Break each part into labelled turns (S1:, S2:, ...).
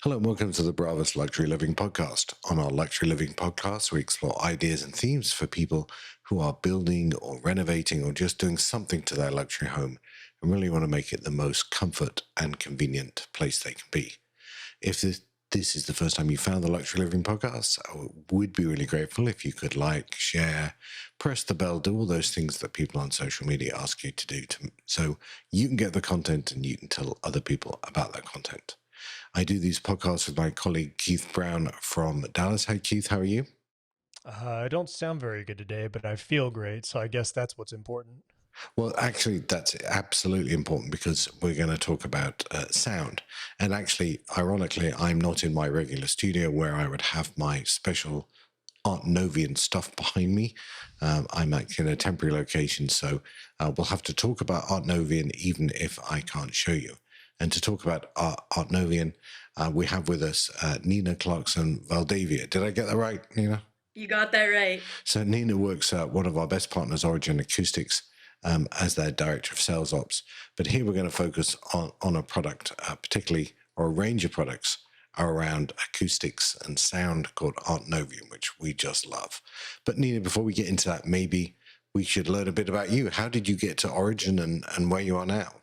S1: Hello and welcome to the Bravas Luxury Living Podcast. On our Luxury Living Podcast, we explore ideas and themes for people who are building or renovating or just doing something to their luxury home and really want to make it the most comfort and convenient place they can be. If this is the first time you found the Luxury Living Podcast, I would be really grateful if you could like, share, press the bell, do all those things that people on social media ask you to do so you can get the content and you can tell other people about that content. I do these podcasts with my colleague Keith Brown from Dallas. Hey, Keith, how are you?
S2: I don't sound very good today, but I feel great, so I guess that's what's important.
S1: Well, actually, that's absolutely important because we're going to talk about sound. And actually, ironically, I'm not in my regular studio where I would have my special Artnovion stuff behind me. I'm actually in a temporary location, so we'll have to talk about Artnovion even if I can't show you. And to talk about Artnovion, we have with us Nina Clarkson-Valdivia. Did I get that right, Nina?
S3: You got that right.
S1: So Nina works at one of our best partners, Origin Acoustics, as their director of sales ops. But here we're going to focus on a product, particularly, or a range of products around acoustics and sound called Artnovion, which we just love. But Nina, before we get into that, maybe we should learn a bit about you. How did you get to Origin and where you are now?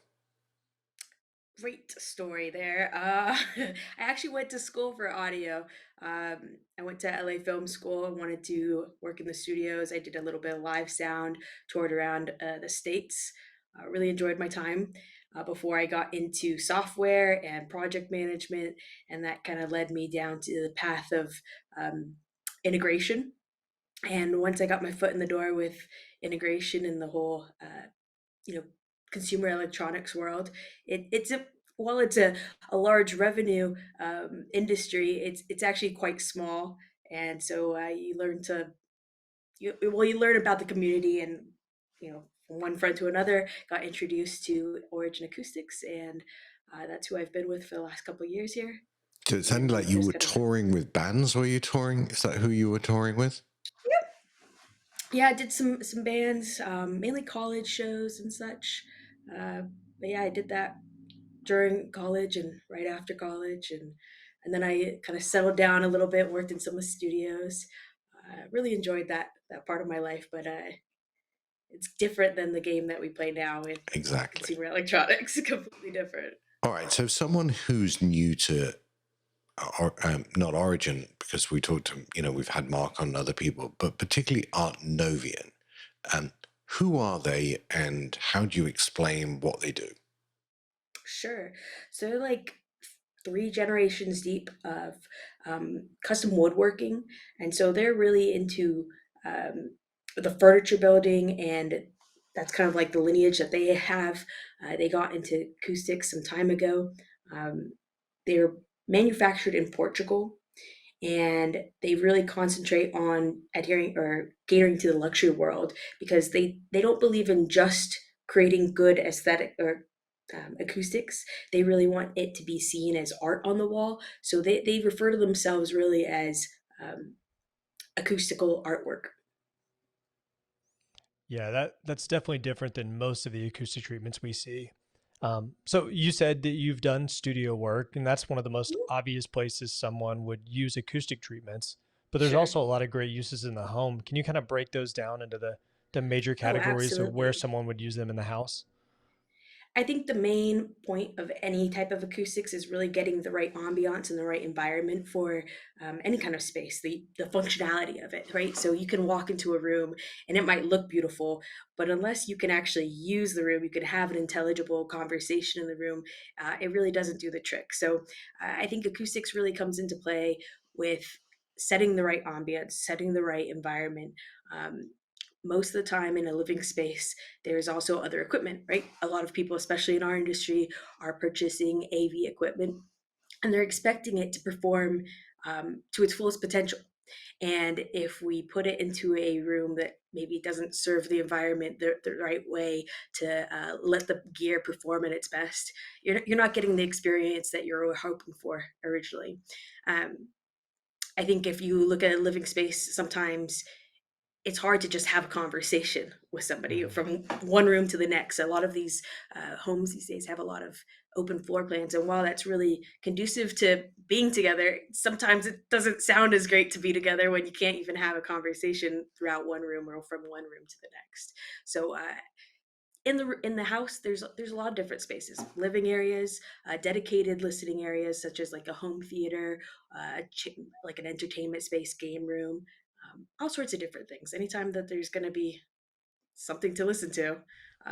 S3: Great story there. I actually went to school for audio. I went to LA Film School. I wanted to work in the studios. I did a little bit of live sound, toured around the States. Really enjoyed my time before I got into software and project management. And that kind of led me down to the path of integration. And once I got my foot in the door with integration in the whole, you know, consumer electronics world, it's a while it's a large revenue industry, it's actually quite small, and so you learn to you learn about the community, and from one friend to another, got introduced to Origin Acoustics, and that's who I've been with for the last couple of years here,
S1: So it sounded
S3: and
S1: like
S3: we've
S1: you
S3: just
S1: were
S3: kind of
S1: touring with bands. Were you touring? Is that who you were touring with?
S3: yeah, I did some bands, mainly college shows and such. Uh, but yeah, I did that during college and right after college, and then I kind of settled down a little bit, worked in some of the studios. Really enjoyed that part of my life, but it's different than the game that we play now with
S1: Exactly.
S3: consumer electronics. Completely different.
S1: All right. So someone who's new to or not Origin, because we talked to, we've had Mark on other people, but particularly Artnovion. Um, who are they and how do you explain what they do?
S3: Sure. So they're like three generations deep of custom woodworking, and so they're really into the furniture building, and that's kind of like the lineage that they have. They got into acoustics some time ago. Um, they're manufactured in Portugal, and they really concentrate on adhering or catering to the luxury world because they don't believe in just creating good aesthetic or acoustics. They really want it to be seen as art on the wall, so they refer to themselves really as um, acoustical artwork.
S2: Yeah, that's definitely different than most of the acoustic treatments we see. So you said that you've done studio work, and that's one of the most obvious places someone would use acoustic treatments. But there's
S3: Sure.
S2: also a lot of great uses in the home. Can you kind of break those down into the major
S3: Oh,
S2: categories of where
S3: absolutely.
S2: someone would use them in the house?
S3: I think the main point of any type of acoustics is really getting the right ambiance and the right environment for any kind of space, the functionality of it, right? So you can walk into a room and it might look beautiful, but unless you can actually use the room, you can have an intelligible conversation in the room, it really doesn't do the trick. So I think acoustics really comes into play with setting the right ambience, setting the right environment. Um, Most of the time in a living space, there's also other equipment, right? A lot of people, especially in our industry, are purchasing AV equipment, and they're expecting it to perform to its fullest potential. And if we put it into a room that maybe doesn't serve the environment the right way to let the gear perform at its best, you're not getting the experience that you're hoping for originally. Um, I think if you look at a living space, sometimes it's hard to just have a conversation with somebody
S1: Mhm.
S3: from one room to the next. A lot of these homes these days have a lot of open floor plans, and while that's really conducive to being together, sometimes it doesn't sound as great to be together when you can't even have a conversation throughout one room or from one room to the next. So in the house, there's a lot of different spaces, living areas, dedicated listening areas such as like a home theater, like an entertainment space, game room, all sorts of different things. Anytime that there's going to be something to listen to,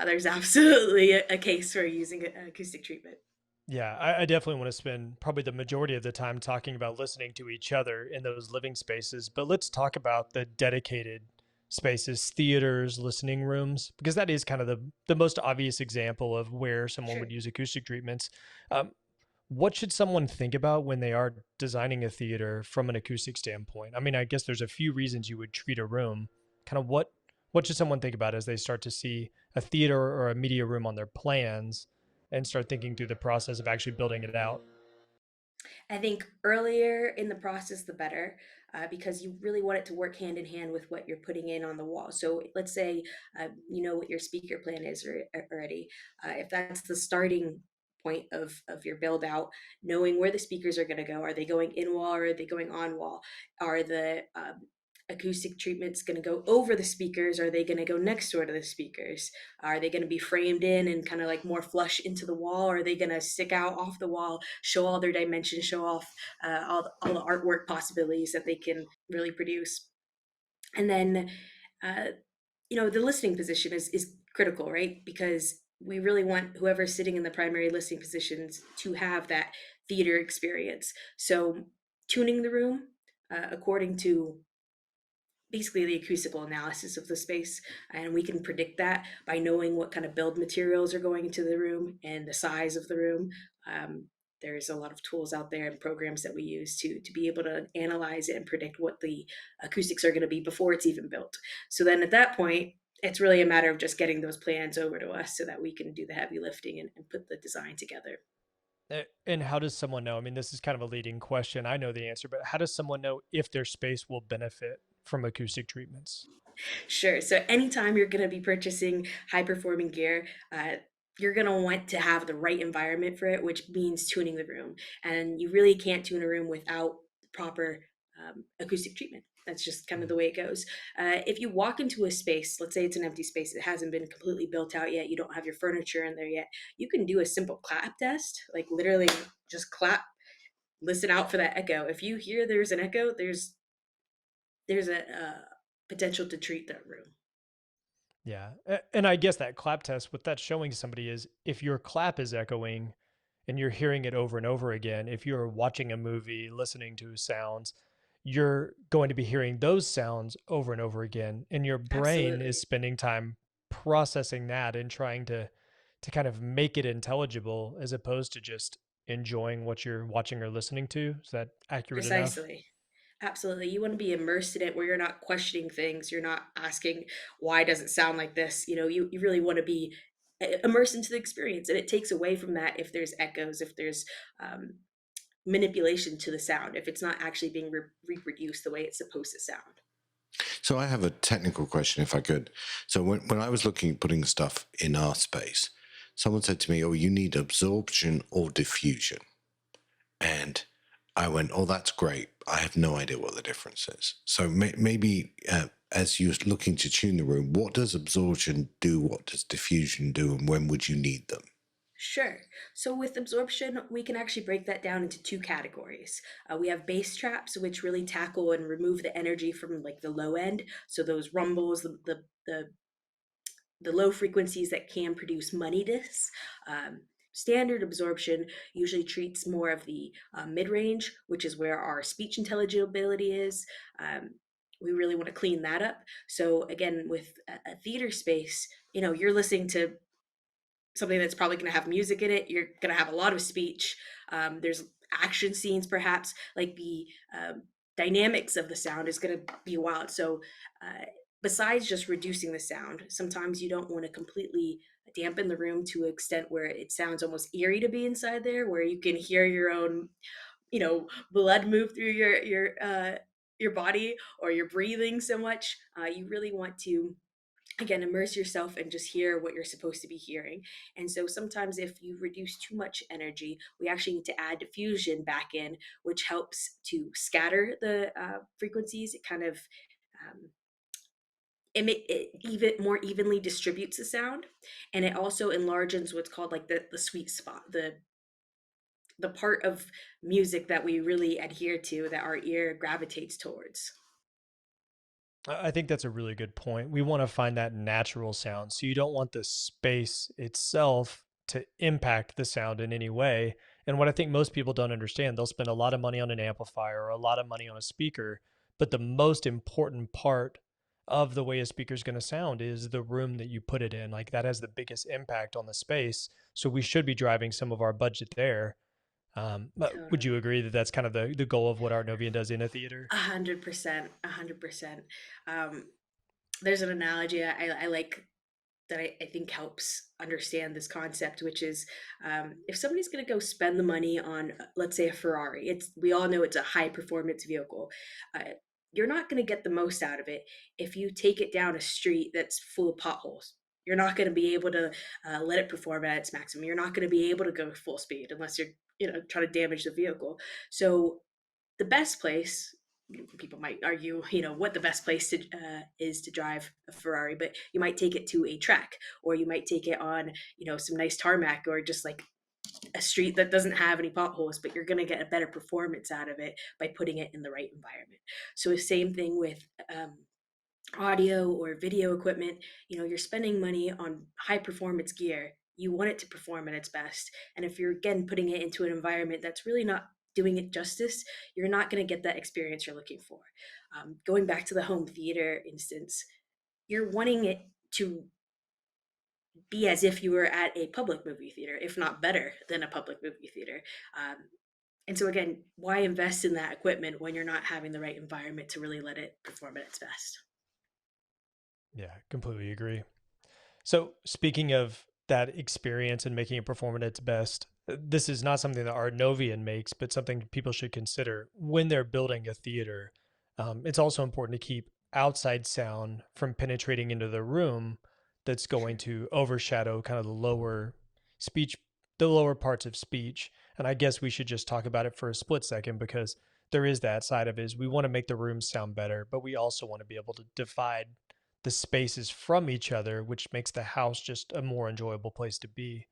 S3: there's absolutely a case for using acoustic treatment.
S2: Yeah, I definitely want to spend probably the majority of the time talking about listening to each other in those living spaces. But let's talk about the dedicated spaces, theaters, listening rooms, because that is kind of the most obvious example of where someone
S3: Sure.
S2: would use acoustic treatments. Um, what should someone think about when they are designing a theater from an acoustic standpoint? I mean, I guess there's a few reasons you would treat a room. Kind of what should someone think about as they start to see a theater or a media room on their plans and start thinking through the process of actually building it out?
S3: I think earlier in the process, the better, because you really want it to work hand in hand with what you're putting in on the wall. So let's say you know what your speaker plan is already. If that's the starting point of your build out, knowing where the speakers are going to go. Are they going in wall or are they going on wall? Are the acoustic treatments going to go over the speakers? Are they going to go next door to the speakers? Are they going to be framed in and kind of like more flush into the wall? Or are they going to stick out off the wall, show all their dimensions, show off all the artwork possibilities that they can really produce? And then, uh, the listening position is critical, right? Because we really want whoever's sitting in the primary listening positions to have that theater experience. So tuning the room according to basically the acoustical analysis of the space, and we can predict that by knowing what kind of build materials are going into the room and the size of the room. um, there's a lot of tools out there and programs that we use to be able to analyze it and predict what the acoustics are going to be before it's even built. So then at that point, it's really a matter of just getting those plans over to us so that we can do the heavy lifting and put the design together.
S2: And how does someone know? I mean, this is kind of a leading question. I know the answer, but how does someone know if their space will benefit from acoustic treatments?
S3: Sure. So anytime you're going to be purchasing high performing gear, you're going to want to have the right environment for it, which means tuning the room. And you really can't tune a room without proper acoustic treatment. That's just kind of the way it goes. If you walk into a space, let's say it's an empty space, it hasn't been completely built out yet, you don't have your furniture in there yet, you can do a simple clap test, like literally just clap, listen out for that echo. If you hear there's an echo, there's a potential to treat that room.
S2: Yeah. And I guess that clap test, what that's showing somebody is if your clap is echoing and you're hearing it over and over again, if you're watching a movie, listening to sounds, you're going to be hearing those sounds over and over again. And your brain is
S3: Absolutely.
S2: spending time processing that and trying to kind of make it intelligible as opposed to just enjoying what you're watching or listening to. Is that accurate enough?
S3: Precisely. Absolutely. You want to be immersed in it where you're not questioning things. You're not asking, why does it sound like this? You really want to be immersed into the experience. And it takes away from that if there's echoes, if there's um, manipulation to the sound, if it's not actually being reproduced the way it's supposed to sound.
S1: So I have a technical question, if I could. So when I was looking at putting stuff in our space, someone said to me, "Oh, you need absorption or diffusion," and I went, "Oh, that's great. I have no idea what the difference is." So maybe as you're looking to tune the room, what does absorption do? What does diffusion do? And when would you need them?
S3: Sure. So with absorption, we can actually break that down into two categories. We have bass traps, which really tackle and remove the energy from like the low end. So those rumbles, the low frequencies that can produce moneyness. Standard absorption usually treats more of the mid range, which is where our speech intelligibility is. We really want to clean that up. So again, with a theater space, you're listening to something that's probably going to have music in it. You're going to have a lot of speech. There's action scenes, perhaps, like the dynamics of the sound is going to be wild. So, besides just reducing the sound, sometimes you don't want to completely dampen the room to an extent where it sounds almost eerie to be inside there, where you can hear your own, blood move through your your body or you're breathing so much. You really want to, again, immerse yourself and just hear what you're supposed to be hearing. And so sometimes if you reduce too much energy, we actually need to add diffusion back in, which helps to scatter the frequencies. It kind of um, it even more evenly distributes the sound, and it also enlarges what's called like the sweet spot, the part of music that we really adhere to, that our ear gravitates towards.
S2: I think that's a really good point. We want to find that natural sound. So you don't want the space itself to impact the sound in any way. And what I think most people don't understand, they'll spend a lot of money on an amplifier or a lot of money on a speaker, but the most important part of the way a speaker is going to sound is the room that you put it in. Like that has the biggest impact on the space. So we should be driving some of our budget there. But would you
S3: Totally.
S2: agree that that's kind of the goal of what Artnovion does in a theater?
S3: 100%, 100%. Um, there's an analogy I like that I think helps understand this concept, which is if somebody's going to go spend the money on, let's say, a Ferrari, we all know it's a high performance vehicle. Uh, you're not going to get the most out of it if you take it down a street that's full of potholes. You're not going to be able to let it perform at its maximum. You're not going to be able to go full speed unless you're, trying to damage the vehicle. So the best place, people might argue, what the best place to is to drive a Ferrari, but you might take it to a track, or you might take it on, some nice tarmac, or just like a street that doesn't have any potholes, but you're going to get a better performance out of it by putting it in the right environment. So the same thing with audio or video equipment. You're spending money on high performance gear. You want it to perform at its best, and if you're, again, putting it into an environment that's really not doing it justice, you're not going to get that experience you're looking for. Going back to the home theater instance, you're wanting it to be as if you were at a public movie theater, if not better than a public movie theater. um, and so, again, why invest in that equipment when you're not having the right environment to really let it perform at its best?
S2: Yeah, completely agree. So, speaking of that experience and making it perform at its best, this is not something that Artnovian makes, but something people should consider when they're building a theater. It's also important to keep outside sound from penetrating into the room that's going
S3: Sure.
S2: to overshadow kind of speech, the lower parts of speech. And I guess we should just talk about it for a split second because there is that side of it is we want to make the room sound better, but we also want to be able to divide the spaces from each other, which makes the house just a more enjoyable place to be.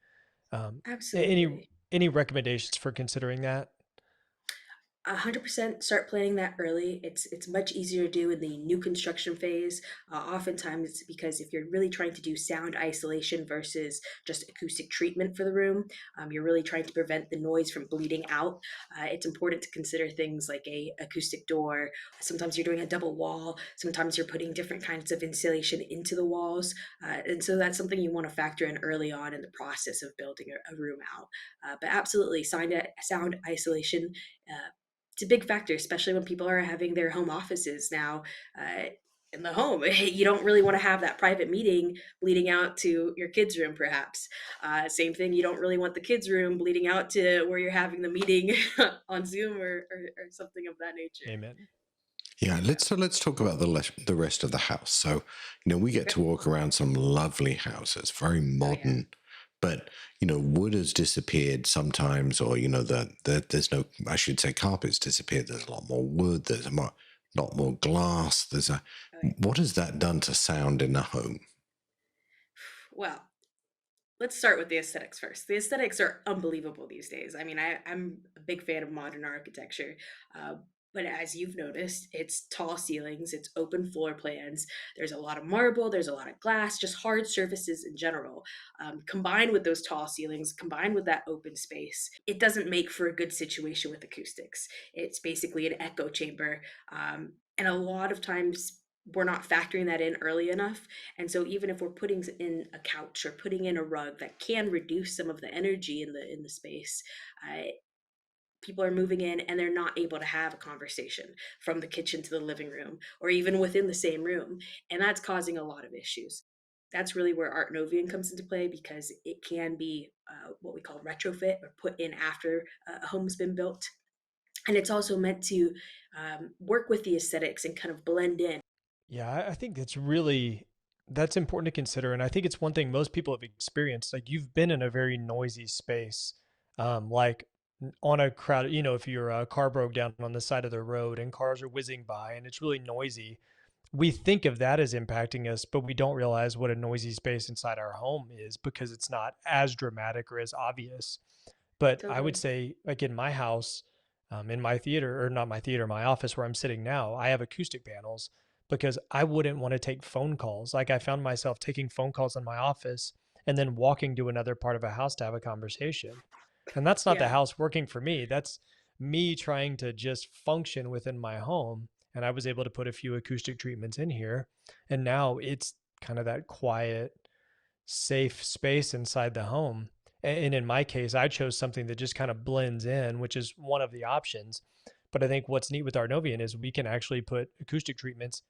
S2: Um, any
S3: Absolutely.
S2: any recommendations for considering that?
S3: 100% start planning that early. It's much easier to do in the new construction phase. Oftentimes, it's because if you're really trying to do sound isolation versus just acoustic treatment for the room, you're really trying to prevent the noise from bleeding out. It's important to consider things like a acoustic door. Sometimes you're doing a double wall. Sometimes you're putting different kinds of insulation into the walls, and so that's something you want to factor in early on in the process of building a room out. But absolutely, sound isolation. Uh, it's a big factor, especially when people are having their home offices now in the home. You don't really want to have that private meeting bleeding out to your kids' room, perhaps. Same thing, you don't really want the kids' room bleeding out to where you're having the meeting on Zoom, or something of that nature.
S2: Amen.
S1: Yeah,
S3: Yeah.
S1: let's talk about the rest of the house. So, we get
S3: Okay.
S1: to walk around some lovely houses, very
S3: Oh, yeah.
S1: modern, but wood has disappeared sometimes, or there's no, I should say, carpets disappeared. There's a lot more wood. There's lot more glass.
S3: Oh, yeah.
S1: What has that done to sound in a home?
S3: Well, let's start with the aesthetics first. The aesthetics are unbelievable these days. I mean, I'm a big fan of modern architecture. Uh, but as you've noticed, it's tall ceilings, it's open floor plans. There's a lot of marble, there's a lot of glass, just hard surfaces in general. Combined with those tall ceilings, combined with that open space, it doesn't make for a good situation with acoustics. It's basically an echo chamber. And a lot of times, we're not factoring that in early enough. And so even if we're putting in a couch or putting in a rug that can reduce some of the energy in the space, uh, people are moving in and they're not able to have a conversation from the kitchen to the living room or even within the same room, and that's causing a lot of issues. That's really where Art Novian comes into play, because it can be what we call retrofit, or put in after a home's been built. And it's also meant to work with the aesthetics and kind of blend in.
S2: Yeah, I think that's important to consider, and I think it's one thing most people have experienced. Like you've been in a very noisy space, like on a crowd. If your car broke down on the side of the road and cars are whizzing by and it's really noisy, we think of that as impacting us, but we don't realize what a noisy space inside our home is because it's not as dramatic or as obvious. But I would
S3: Totally.
S2: say, like in my house, in my theater, or not my theater, my office where I'm sitting now, I have acoustic panels because I wouldn't want to take phone calls. Like I found myself taking phone calls in my office and then walking to another part of a house to have a conversation. And that's not the
S3: Yeah.
S2: house working for me. That's me trying to just function within my home. And I was able to put a few acoustic treatments in here. And now it's kind of that quiet, safe space inside the home. And in my case, I chose something that just kind of blends in, which is one of the options. But I think what's neat with Artnovion is we can actually put acoustic treatments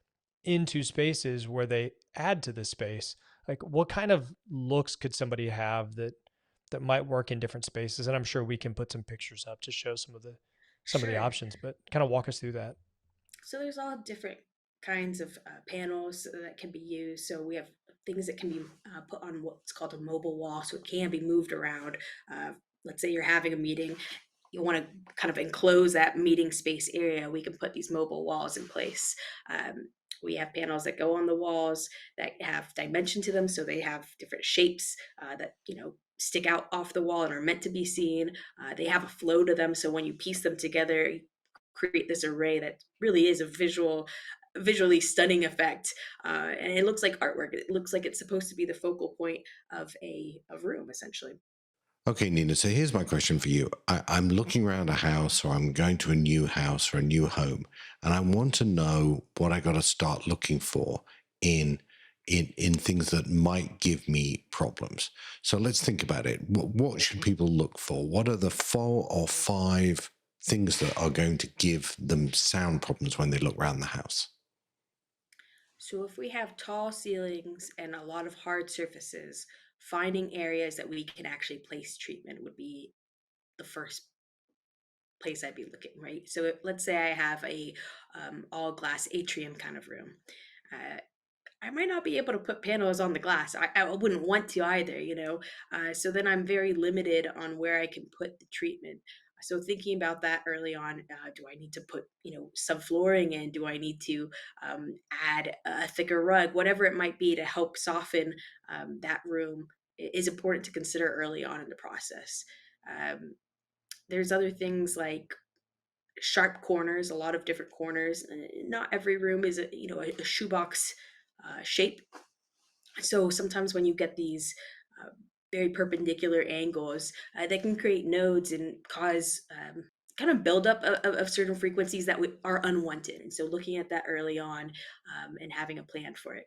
S2: into spaces where they add to the space. Like what kind of looks could somebody have that might work in different spaces? And I'm sure we can put some pictures up to show some of the
S3: Sure.
S2: options, but kind of walk us through that.
S3: So there's all different kinds of panels that can be used. So we have things that can be put on what's called a mobile wall, so it can be moved around. Uh, let's say you're having a meeting, you want to kind of enclose that meeting space area. We can put these mobile walls in place. Um, we have panels that go on the walls that have dimension to them, so they have different shapes that stick out off the wall and are meant to be seen. They have a flow to them, so when you piece them together, create this array that really is a visually stunning effect, and it looks like artwork. It looks like it's supposed to be the focal point of a room, essentially.
S1: Okay, Nina. So here's my question for you. I'm looking around a house, or I'm going to a new house or a new home, and I want to know what I got to start looking for in in things that might give me problems. So let's think about it. What should people look for? What are the 4 or 5 things that are going to give them sound problems when they look around the house?
S3: So if we have tall ceilings and a lot of hard surfaces, finding areas that we can actually place treatment would be the first place I'd be looking, right? So let's say I have a all glass atrium kind of room. Uh, I might not be able to put panels on the glass. I wouldn't want to either. So then I'm very limited on where I can put the treatment. So thinking about that early on, do I need to put subflooring in? Do I need to add a thicker rug? Whatever it might be to help soften that room is important to consider early on in the process. Um, there's other things like sharp corners, a lot of different corners. Not every room is a shoebox shape. So sometimes when you get these uh, very perpendicular angles, they can create nodes and cause kind of buildup of certain frequencies that are unwanted. And so looking at that early on and having a plan for it.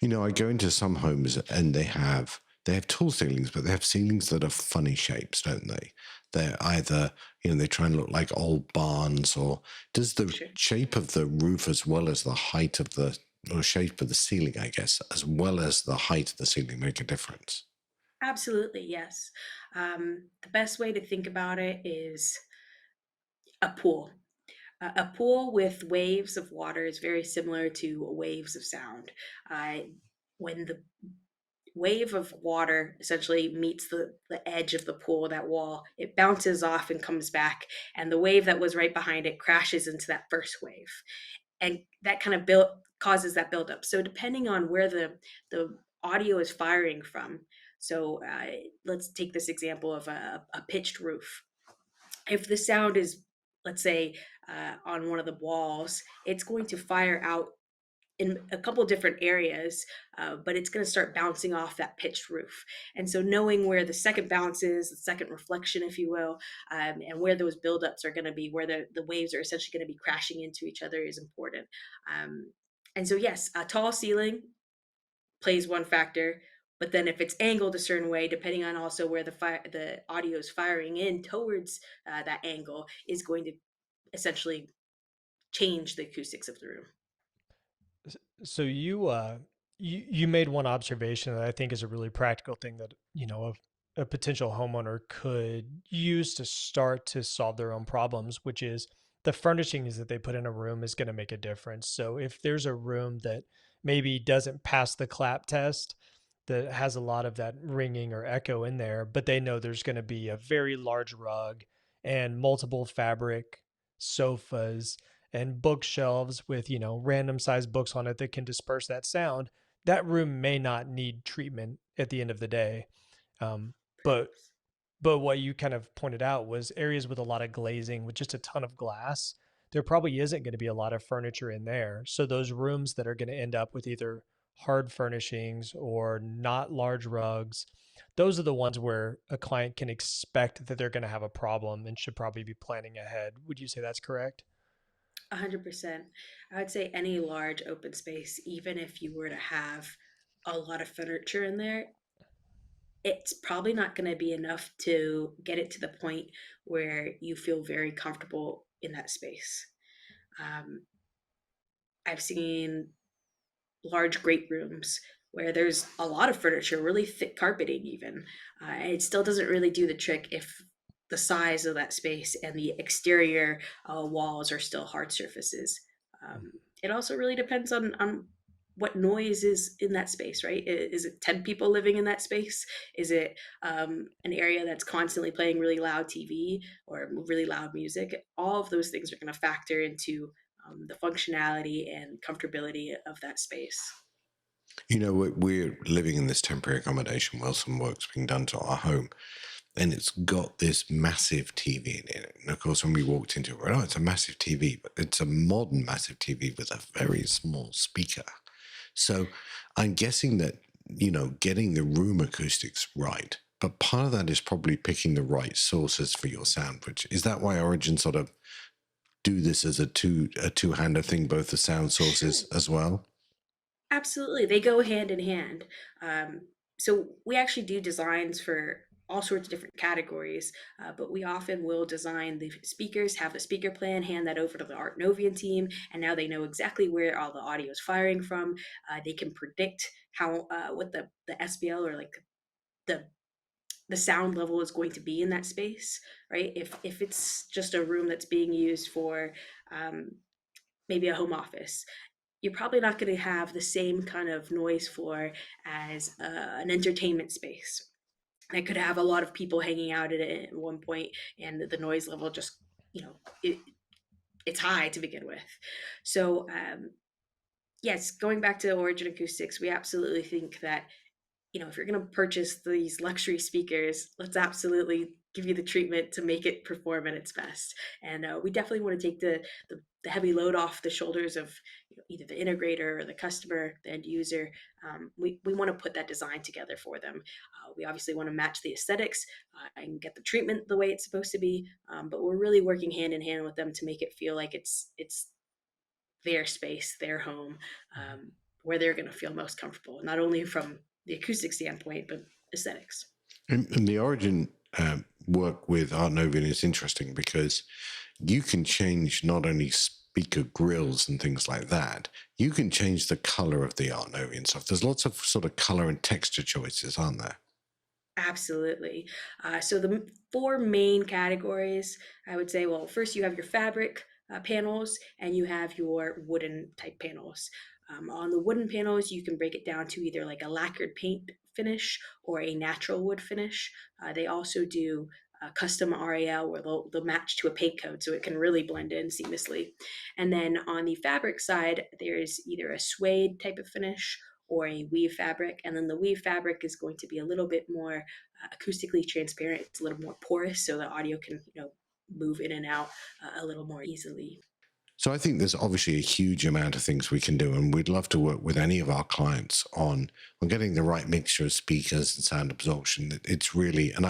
S1: I go into some homes and they have tall ceilings, but they have ceilings that are funny shapes, don't they? They're either, they try and look like old barns, or does the
S3: Sure.
S1: shape of the roof as well as the height of the or shape of the ceiling, I guess, as well as the height of the ceiling make a difference?
S3: Absolutely, yes. The best way to think about it is a pool. A pool with waves of water is very similar to waves of sound. Uh, when the wave of water essentially meets the edge of the pool, that wall, it bounces off and comes back. And the wave that was right behind it crashes into that first wave. And that kind of causes that buildup. So depending on where the audio is firing from, so let's take this example of a pitched roof. If the sound is, let's say, on one of the walls, it's going to fire out in a couple different areas, but it's going to start bouncing off that pitched roof. And so, knowing where the second bounce is, the second reflection, if you will, and where those buildups are going to be, where the waves are essentially going to be crashing into each other, is important. Um, and so, yes, a tall ceiling plays one factor. But then, if it's angled a certain way, depending on also where the audio is firing in towards that angle, is going to essentially change the acoustics of the room.
S2: So you made one observation that I think is a really practical thing that a potential homeowner could use to start to solve their own problems, which is the furnishings that they put in a room is going to make a difference. So if there's a room that maybe doesn't pass the clap test, that has a lot of that ringing or echo in there, but they know there's going to be a very large rug and multiple fabric sofas and bookshelves with, random sized books on it that can disperse that sound, that room may not need treatment at the end of the day. Um, but
S3: Perhaps.
S2: but what you kind of pointed out was areas with a lot of glazing with just a ton of glass. There probably isn't going to be a lot of furniture in there. So those rooms that are going to end up with either hard furnishings or not large rugs, those are the ones where a client can expect that they're going to have a problem and should probably be planning ahead. Would you say that's correct?
S3: 100%. I would say any large open space, even if you were to have a lot of furniture in there, it's probably not going to be enough to get it to the point where you feel very comfortable in that space. Um, I've seen large great rooms where there's a lot of furniture, really thick carpeting, even. And it still doesn't really do the trick if the size of that space and the exterior walls are still hard surfaces. It also really depends on what noise is in that space, right? Is it 10 people living in that space? Is it an area that's constantly playing really loud TV or really loud music? All of those things are going to factor into the functionality and comfortability of that space.
S1: We're living in this temporary accommodation while some work's being done to our home, and it's got this massive TV in it. And of course, when we walked into it, it's a massive TV, but it's a modern massive TV with a very small speaker. So I'm guessing that, getting the room acoustics right, but part of that is probably picking the right sources for your sound, which is that why Origin sort of do this as a two-hander thing, both the sound
S3: Sure.
S1: sources as well?
S3: Absolutely, they go hand in hand. So we actually do designs for all sorts of different categories, but we often will design the speakers, have the speaker plan, hand that over to the Artnovion team, and now they know exactly where all the audio is firing from. They can predict how what the SBL or like the the sound level is going to be in that space, right? If it's just a room that's being used for um, maybe a home office, you're probably not going to have the same kind of noise floor as an entertainment space that could have a lot of people hanging out in it at one point, and the noise level just, you know, it, it's high to begin with. So, yes, going back to Origin Acoustics, we absolutely think that, if you're going to purchase these luxury speakers, let's absolutely give you the treatment to make it perform at its best. And we definitely want to take the heavy load off the shoulders of either the integrator or the customer, the end user. We want to put that design together for them. We obviously want to match the aesthetics and get the treatment the way it's supposed to be, but we're really working hand in hand with them to make it feel like it's their space, their home, where they're going to feel most comfortable, not only from the acoustic standpoint, but aesthetics.
S1: And the Origin work with Artnovion is interesting because you can change not only speaker grills and things like that, you can change the color of the Artnovion stuff. There's lots of sort of color and texture choices, aren't there?
S3: Absolutely. So the four main categories, I would say, well, first you have your fabric panels and you have your wooden type panels. On the wooden panels, you can break it down to either like a lacquered paint finish or a natural wood finish. They also do custom RAL where they'll match to a paint code so it can really blend in seamlessly. And then on the fabric side, there's either a suede type of finish or a weave fabric. And then the weave fabric is going to be a little bit more acoustically transparent. It's a little more porous so the audio can, move in and out a little more easily.
S1: So I think there's obviously a huge amount of things we can do, and we'd love to work with any of our clients on getting the right mixture of speakers and sound absorption. It's really, and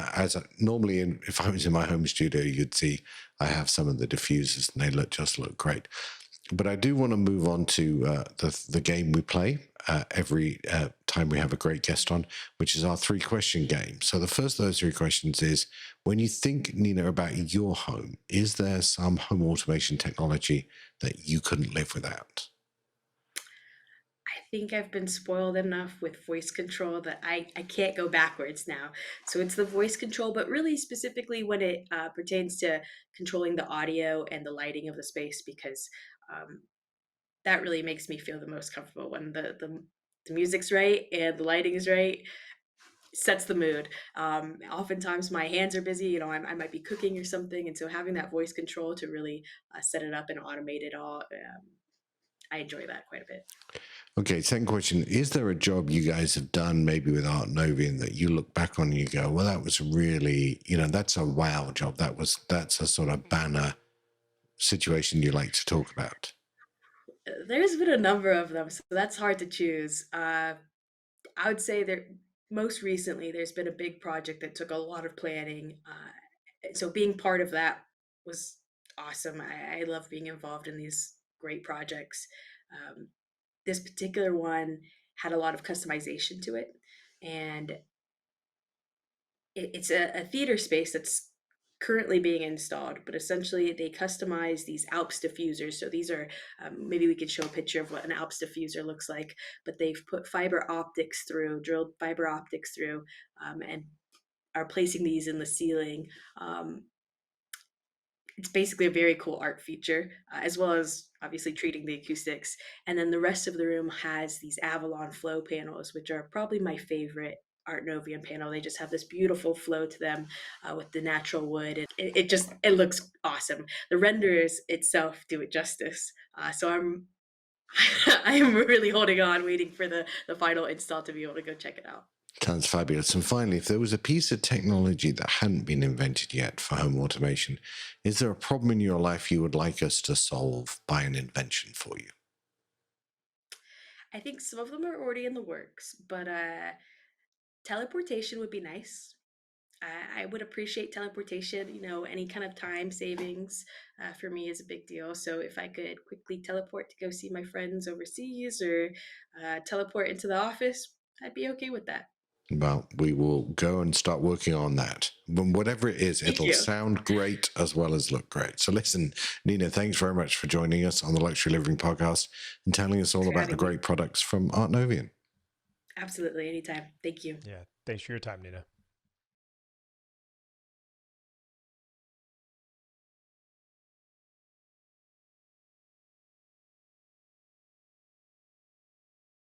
S1: normally, if I was in my home studio, you'd see I have some of the diffusers, and they just look great. But I do want to move on to the game we play every time we have a great guest on, which is our 3-question game. So the first of those 3 questions is, when you think, Nina, about your home, is there some home automation technology that you couldn't live without?
S3: I think I've been spoiled enough with voice control that I can't go backwards now. So it's the voice control, but really specifically when it pertains to controlling the audio and the lighting of the space, because um, that really makes me feel the most comfortable when the music's right and the lighting is right. Sets the mood. Oftentimes my hands are busy, I might be cooking or something. And so having that voice control to really set it up and automate it all, I enjoy that quite a bit.
S1: Okay, second question. Is there a job you guys have done maybe with Artnovion that you look back on and you go, well, that was really, that's a wow job. That's a sort of banner situation you like to talk about?
S3: There's been a number of them, so that's hard to choose. I would say there most recently there's been a big project that took a lot of planning. So being part of that was awesome. I love being involved in these great projects. Um, this particular one had a lot of customization to it, and it's a theater space that's currently being installed, but essentially they customize these Alps diffusers. So these are, maybe we could show a picture of what an Alps diffuser looks like, but they've put drilled fiber optics through, and are placing these in the ceiling. It's basically a very cool art feature, as well as obviously treating the acoustics. And then the rest of the room has these Avalon flow panels, which are probably my favorite Artnovion panel. They just have this beautiful flow to them, with the natural wood. It looks awesome. The renders itself do it justice. So I'm I'm really holding on, waiting for the final install to be able to go check it out.
S1: Sounds fabulous. And finally, if there was a piece of technology that hadn't been invented yet for home automation, is there a problem in your life you would like us to solve by an invention for you?
S3: I think some of them are already in the works, but teleportation would be nice. I would appreciate teleportation. Any kind of time savings for me is a big deal. So if I could quickly teleport to go see my friends overseas, or teleport into the office, I'd be okay with that.
S1: Well, we will go and start working on that. But whatever it is,
S3: Thank
S1: it'll
S3: you.
S1: sound great as well as look great. So listen, Nina, thanks very much for joining us on the Luxury Living podcast and telling us all
S3: For
S1: about the
S3: having me.
S1: great products from Artnovion.
S3: Absolutely, anytime. Thank you.
S2: Yeah. Thanks for your time, Nina.